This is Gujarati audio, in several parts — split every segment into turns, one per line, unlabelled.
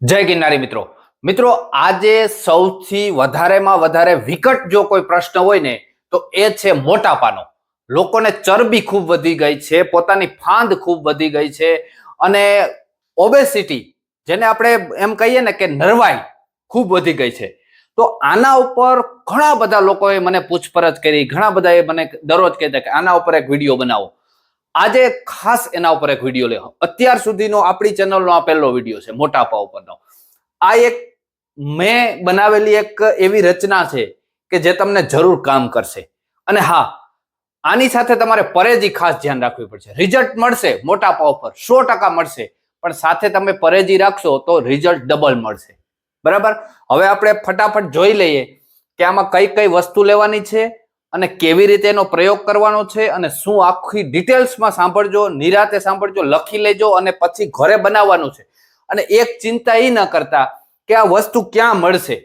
જય ગિરનારી મિત્રો મિત્રો આજે સૌથી વધારેમાં વધારે વિકટ જો કોઈ પ્રશ્ન હોય ને તો એ છે મોટાપાનો. લોકોને ચરબી ખૂબ વધી ગઈ છે, પોતાની ફાંદ ખૂબ વધી ગઈ છે અને ઓબેસિટી જેને આપણે એમ કહીએ ને કે નરવાઈ ખૂબ વધી ગઈ છે. તો આના ઉપર ઘણા બધા લોકોએ મને પૂછપરછ કરી, ઘણા બધાએ મને દરરોજ કહેતા કે આના ઉપર એક વિડીયો બનાવો. આજે ખાસ એના ઉપર એક વિડીયો લેવો. અત્યાર સુધીનો આપણી ચેનલનો આ પહેલો વિડીયો છે મોટાપા ઉપરનો. આ એક મેં બનાવેલી એક એવી રચના છે કે જે તમને જરૂર કામ કરશે. અને હા, આની સાથે તમારે પરેજી ખાસ ધ્યાન રાખવી પડશે. રિઝલ્ટ મળશે મોટાપા ઉપર 100% મળશે, પણ સાથે તમે પરેજી રાખશો તો રિઝલ્ટ ડબલ મળશે. બરાબર. હવે આપણે ફટાફટ જોઈ લઈએ કે આમાં કઈ કઈ વસ્તુ લેવાની છે અને કેવી રીતે એનો પ્રયોગ કરવાનો છે અને શું આખી ડિટેલ્સમાં સાંભળજો, નિરાતે સાંભળજો, લખી લેજો અને પછી ઘરે બનાવવાનું છે. અને એક ચિંતા એ ન કરતા કે આ વસ્તુ ક્યાં મળશે.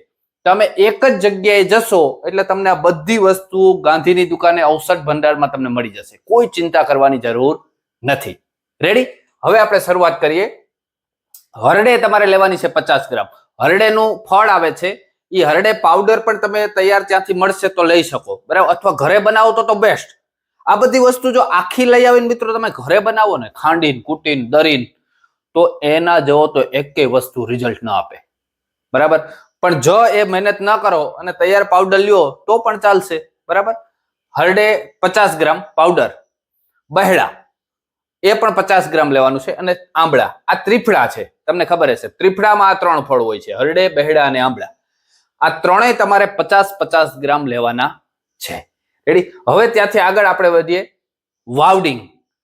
તમે એક જ જગ્યાએ જશો એટલે તમને આ બધી વસ્તુ ગાંધીની દુકાને ઔષધ ભંડારમાં તમને મળી જશે. કોઈ ચિંતા કરવાની જરૂર નથી. રેડી? હવે આપણે શરૂઆત કરીએ. હરડે તમારે લેવાની છે 50 ગ્રામ. હરડેનું ફળ આવે છે, એ હરડે પાવડર પણ તમે તૈયાર ત્યાંથી મળશે તો લઈ શકો. બરાબર? અથવા ઘરે બનાવો તો બેસ્ટ. આ બધી વસ્તુ જો આખી લઈ આવીને મિત્રો તમે ઘરે બનાવો ને, ખાંડીને, કૂટીને, દરીને, તો એના જેવો તો એકેય વસ્તુ રિઝલ્ટ ન આપે. બરાબર? પણ જો એ મહેનત ન કરો અને તૈયાર પાવડર લ્યો તો પણ ચાલશે. બરાબર? હરડે 50 ગ્રામ પાવડર, બહેડા એ પણ 50 ગ્રામ લેવાનું છે અને આંબળા. આ ત્રિફળા છે, તમને ખબર હશે. ત્રિફળામાં આ 3 ફળ હોય છે, હરડે, બહેડા અને આંબળા. આ ત્રણેય તમારે 50-50 ગ્રામ લેવાના છે. રેડી? હવે ત્યાંથી આગળ આપણે વધીએ. વાવડિંગ,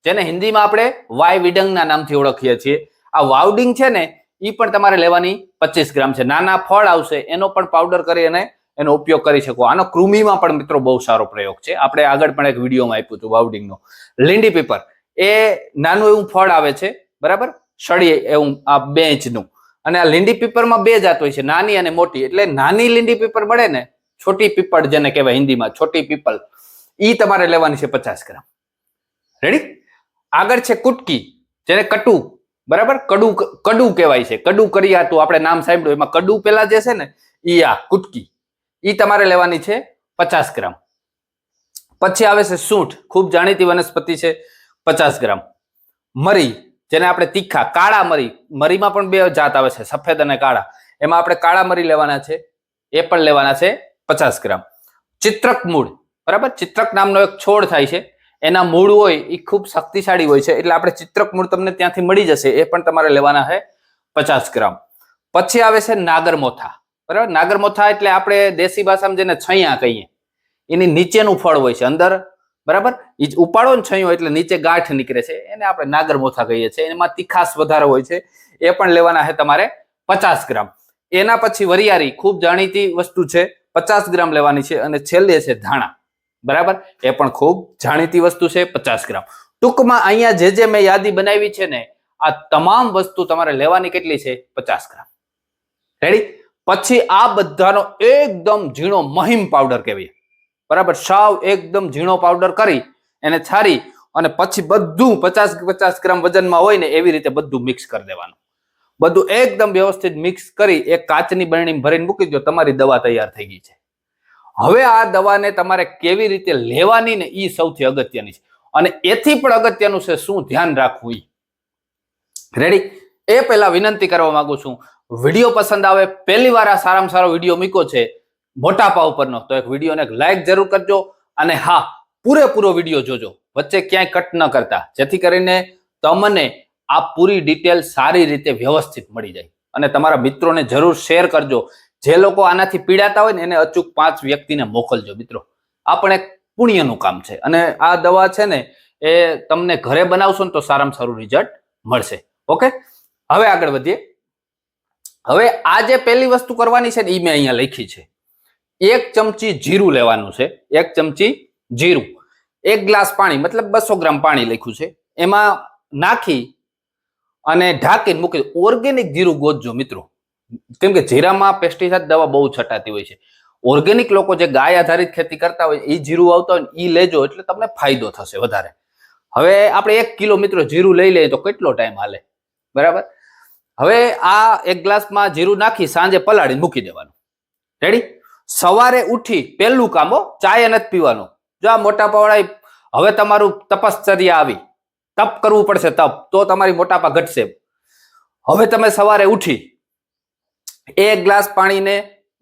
જેને હિન્દીમાં આપણે વાય વિડંગના નામથી ઓળખીએ છીએ. આ વાવડિંગ છે ને, એ પણ તમારે લેવાની 25 ગ્રામ છે. નાના ફળ આવશે એનો પણ પાવડર કરી અને એનો ઉપયોગ કરી શકો. આનો કૃમિમાં પણ મિત્રો બહુ સારો પ્રયોગ છે. આપણે આગળ પણ એક વિડીયોમાં આપ્યું હતું વાવડિંગનો. લીંડી પીપર એ નાનું એવું ફળ આવે છે, બરાબર, સળી એવું, આ 2 ઇંચનું. અને આ લીંડી પીપરમાં 2 જાત હોય છે, નાની અને મોટી. એટલે નાની લીંડી પીપર મળે ને, છોટી પીપળ જેને કહેવાય હિન્દીમાં, છોટી પીપલ, ઈ તમારે લેવાની છે 50 ગ્રામ. રેડી? આગળ છે કુટકી, જેને કટુ, બરાબર, કડુ કહેવાય છે. કડુ કરિયાતું આપણે નામ સાંભળ્યું, એમાં કડુ પેલા જે છે ને ઈ આ કુટકી, ઈ તમારે લેવાની છે 50 ગ્રામ. પછી આવે છે સૂંઠ, ખૂબ જાણીતી વનસ્પતિ છે, 50 ગ્રામ. મરી, જેને આપણે તીખા, કાળા મરી, મરીમાં પણ 2 જાત આવે છે, સફેદ અને કાળા. એમાં આપણે કાળા મરી લેવાના છે, એ પણ લેવાના છે 50 ગ્રામ. ચિત્રક મૂળ, બરાબર, ચિત્રક નામનો એક છોડ થાય છે, એના મૂળ હોય એ ખૂબ શક્તિશાળી હોય છે, એટલે આપણે ચિત્રક મૂળ તમને ત્યાંથી મળી જશે, એ પણ તમારે લેવાના છે 50 ગ્રામ. પછી આવે છે નાગરમોથા, બરાબર. નાગરમોથા એટલે આપણે દેશી ભાષામાં જેને છૈયા કહીએ, એની નીચેનું ફળ હોય છે અંદર, બરાબર. એ ઉપાડો ને છૈયો એટલે નીચે ગાંઠ નીકળે છે, એને આપણે નાગરમોથા કહીએ છીએ. એમાં તીખાસ વધારે હોય છે, એ પણ લેવાના છે તમારે 50 ગ્રામ. એના પછી વરિયાળી, ખૂબ જાણીતી વસ્તુ છે, 50 ગ્રામ લેવાની છે. અને છેલ્લે છે ધાણા, બરાબર, એ પણ ખૂબ જાણીતી વસ્તુ છે, 50 ગ્રામ. ટૂંકમાં અહીંયા જે મેં યાદી બનાવી છે ને, આ તમામ વસ્તુ તમારે લેવાની કેટલી છે? 50 ગ્રામ. રેડી? પછી આ બધાનો એકદમ ઝીણો મહીમ પાવડર કહેવાય, બરાબર, સાવ એકદમ ઝીણો પાવડર કરી એને છારી અને પછી બધું 50-50 ગ્રામ વજનમાં હોય ને એવી રીતે બધું મિક્સ કરી દેવાનું. બધું એકદમ વ્યવસ્થિત મિક્સ કરી એક કાચની બરણીમાં ભરીને મૂકી દો, તમારી દવા તૈયાર થઈ ગઈ છે. હવે આ દવાને તમારે કેવી રીતે લેવાની ને એ સૌથી અગત્યની છે. અને એથી પણ અગત્યનું છે શું ધ્યાન રાખવું. રેડી? એ પહેલા વિનંતી કરવા માંગુ છું, વિડીયો પસંદ આવે, પહેલી વાર આ સારામાં સારો વિડીયો મૂક્યો છે મોટાપા ઉપરનો, તો એક વિડીયોને લાઈક જરૂર કરજો. અને હા, પૂરેપૂરો વિડીયો જોજો, વચ્ચે ક્યાંય કટ ન કરતા, જેથી કરીને તમને આ પૂરી ડિટેલ સારી રીતે વ્યવસ્થિત મળી જાય. અને તમારા મિત્રોને જરૂર શેર કરજો. જે લોકો આનાથી પીડાતા હોય ને એને અચૂક 5 વ્યક્તિને મોકલજો મિત્રો. આ પણ એક પુણ્યનું કામ છે. અને આ દવા છે ને એ તમને ઘરે બનાવશો ને તો સારામાં સારું રિઝલ્ટ મળશે. ઓકે, હવે આગળ વધીએ. હવે આ જે પહેલી વસ્તુ કરવાની છે ને એ મેં અહીંયા લખી છે. 1 ચમચી જીરું લેવાનું છે. 1 ચમચી જીરું, 1 ગ્લાસ પાણી, મતલબ 200 ગ્રામ પાણી લખ્યું છે, એમાં નાખી અને ઢાંકીને મૂકી. ઓર્ગેનિક જીરું ગોતજો મિત્રો, કેમ કે જીરામાં પેસ્ટિસાઇડ દવા બહુ છટાતી હોય છે. ઓર્ગેનિક લોકો જે ગાય આધારિત ખેતી કરતા હોય એ જીરું આવતા હોય એ લેજો, એટલે તમને ફાયદો થશે વધારે. હવે આપણે 1 કિલો મિત્રો જીરું લઈ લઈએ તો કેટલો ટાઈમ હાલે, બરાબર. હવે આ એક ગ્લાસમાં જીરું નાખી સાંજે પલાળી મૂકી દેવાનું. રેડી? સવારે ઉઠી પહેલું કામ ચાય નથી પીવાનું. જો આ મોટાપાવાળા હવે તમારું તપશ્ચર્યા આવી, તપ કરવું પડશે, તપ તો તમારી મોટાપા ઘટશે. હવે તમે સવારે ઉઠી એક ગ્લાસ પાણીને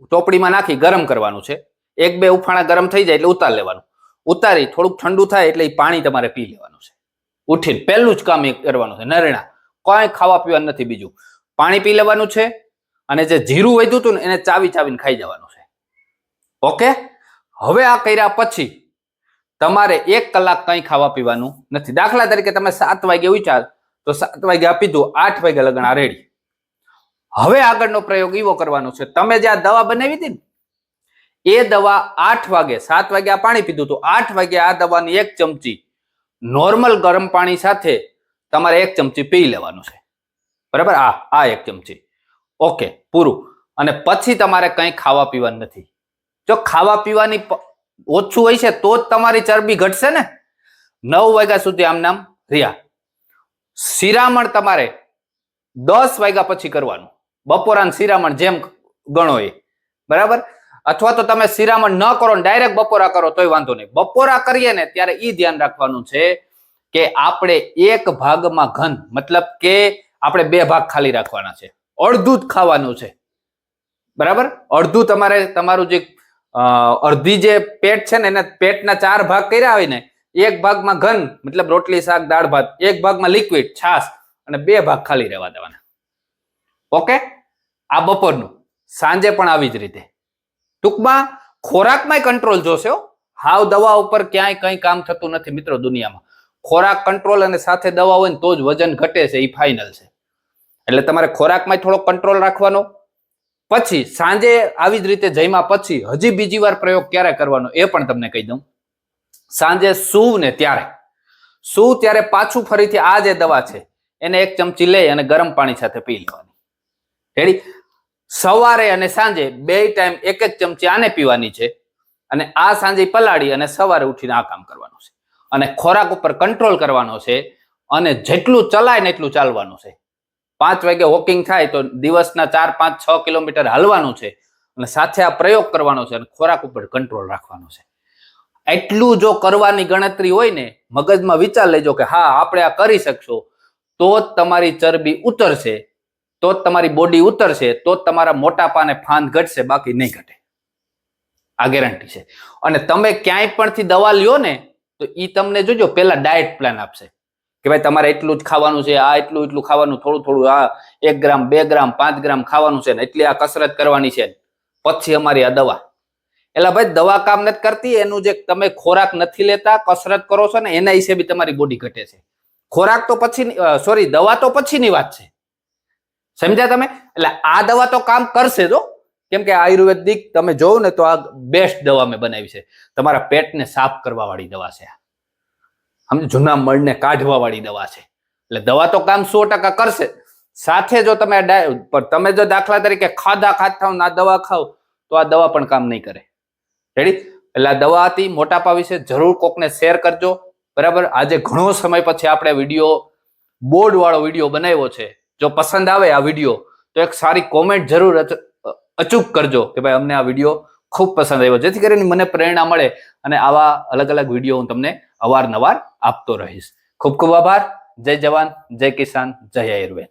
ટોપડીમાં નાખી ગરમ કરવાનું છે. 1-2 ઉફાણા ગરમ થઈ જાય એટલે ઉતાર લેવાનું. ઉતારી થોડુંક ઠંડુ થાય એટલે એ પાણી તમારે પી લેવાનું છે. ઉઠીને પહેલું જ કામ એ કરવાનું છે. નરેણા કોઈ ખાવા પીવાનું નથી, બીજું પાણી પી લેવાનું છે. અને જે જીરું વધ્યું હતું ને એને ચાવી ચાવીને ખાઈ જવાનું છે. ઓકે? હવે આ કર્યા પછી તમારે 1 કલાક કંઈ ખાવા પીવાનું નથી. દાખલા તરીકે તમે 7 વાગે ઉઠ્યા તો 7 વાગે આપી દો, 8 વાગે લગન આ રેડી. હવે આગળનો પ્રયોગ એવો કરવાનો છે, તમે જે આ દવા બનાવી હતી ને એ દવા 8 વાગે, 7 વાગે આ પાણી પીધું તો 8 વાગે આ દવાની 1 ચમચી નોર્મલ ગરમ પાણી સાથે તમારે 1 ચમચી પી લેવાનું છે. બરાબર? આ 1 ચમચી. ઓકે, પૂરું. અને પછી તમારે કંઈ ખાવા પીવાનું નથી. જો ખાવા પીવાની ઓછું હોય છે તો જ તમારી ચરબી ઘટશે ને. 9 વાગ્યા સુધી આમ નામ રહ્યા. શિરામણ તમારે 10 વાગ્યા પછી કરવાનું. બપોરાનું શિરામણ જેમ ગણો એ. બરાબર? અથવા તો તમે શિરામણ ન કરો ને ડાયરેક્ટ બપોરા કરો તોય વાંધો નહીં. બપોરા કરીએ ને ત્યારે એ ધ્યાન રાખવાનું છે કે આપણે 1 ભાગમાં ઘન, મતલબ કે આપણે 2 ભાગ ખાલી રાખવાના છે. અડધું જ ખાવાનું છે. બરાબર? અડધું તમારું જે અડધી જે પેટ છે ને એને પેટના 4 ભાગ કર્યા હોય ને, 1 ભાગમાં ઘન મતલબ રોટલી શાક દાળ ભાત, 1 ભાગમાં લિક્વિડ છાશ અને 2 ભાગ ખાલી રહેવા દેવાના. ઓકે? આ બપોરનું. સાંજે પણ આવી જ રીતે. ટૂંકમાં ખોરાકમાં કંટ્રોલ જોશે. હાવ દવા ઉપર ક્યાંય કંઈ કામ થતું નથી મિત્રો દુનિયામાં. ખોરાક કંટ્રોલ અને સાથે દવા હોય ને તો જ વજન ઘટે છે, એ ફાઇનલ છે. એટલે તમારે ખોરાકમાં થોડો કંટ્રોલ રાખવાનો. પછી સાંજે આવી જ રીતે જમ્યા પછી હજી બીજી વાર પ્રયોગ ક્યારે કરવાનો એ પણ તમને કહી દઉં. સાંજે સૂવું ને ત્યારે પાછું ફરીથી આ જે દવા છે એને 1 ચમચી લઈ અને ગરમ પાણી સાથે પી લેવાની. રેડી? સવારે અને સાંજે 2 ટાઈમ 1-1 ચમચી આને પીવાની છે. અને આ સાંજે પલાળી અને સવારે ઉઠીને આ કામ કરવાનું છે. અને ખોરાક ઉપર કંટ્રોલ કરવાનો છે. અને જેટલું ચલાય ને એટલું ચાલવાનું છે. 5 વાગે વોકિંગ થાય તો દિવસના 4, 5, 6 કિલોમીટર હાલવાનું છે. અને સાથે આ પ્રયોગ કરવાનો છે અને ખોરાક ઉપર કંટ્રોલ રાખવાનો છે. એટલું જો કરવાની ગણતરી હોય ને, મગજમાં વિચાર લેજો કે હા આપણે આ કરી શકશો, તો જ તમારી ચરબી ઉતરશે, તો જ તમારી બોડી ઉતરશે, તો જ તમારા મોટાપાને ફાંદ ઘટશે, બાકી નહીં ઘટે. આ ગેરંટી છે. અને તમે ક્યાંય પણથી દવા લ્યો ને તો ઈ તમને જોજો પેલા ડાયટ પ્લાન આપશે કે ભાઈ તમારે એટલું જ ખાવાનું છે, આ એટલું ખાવાનું, થોડું આ 1 ગ્રામ 2 ગ્રામ 5 ગ્રામ ખાવાનું છે ને એટલી આ કસરત કરવાની છે. પછી અમારી આ દવા. એટલે ભાઈ દવા કામ નથી કરતી, એનું જે તમે ખોરાક નથી લેતા, કસરત કરો છો ને એના હિસાબે તમારી બોડી ઘટે છે. ખોરાક તો પછી દવા તો પછીની વાત છે. સમજ્યા તમે? એટલે આ દવા તો કામ કરશે જો, કેમ કે આયુર્વેદિક તમે જોવો ને તો આ બેસ્ટ દવા મેં બનાવી છે. તમારા પેટને સાફ કરવા વાળી દવા છે. જૂના મળને કાઢવા વાળી દવા છે. એટલે દવા તો કામ 100% કરશે. સાથે જો તમે જો દાખલા તરીકે ખાતા ના દવા ખાવ તો આ દવા પણ કામ નહીં કરે. રેડી? એટલે આ દવા હતી. મોટાપા વિશે જરૂર કોકને શેર કરજો. બરાબર? આજે ઘણો સમય પછી આપણે બોર્ડ વાળો વિડીયો બનાવ્યો છે. જો પસંદ આવે આ વિડીયો તો એક સારી કોમેન્ટ જરૂર અચૂક કરજો કે ભાઈ અમને આ વિડીયો ખૂબ પસંદ આવ્યો, જેથી કરીને મને પ્રેરણા મળે અને આવા અલગ અલગ વિડીયો હું તમને અવારનવાર આપતો રહીશ. ખૂબ ખૂબ આભાર. જય જવાન, જય કિસાન, જય આયુર્વેદ.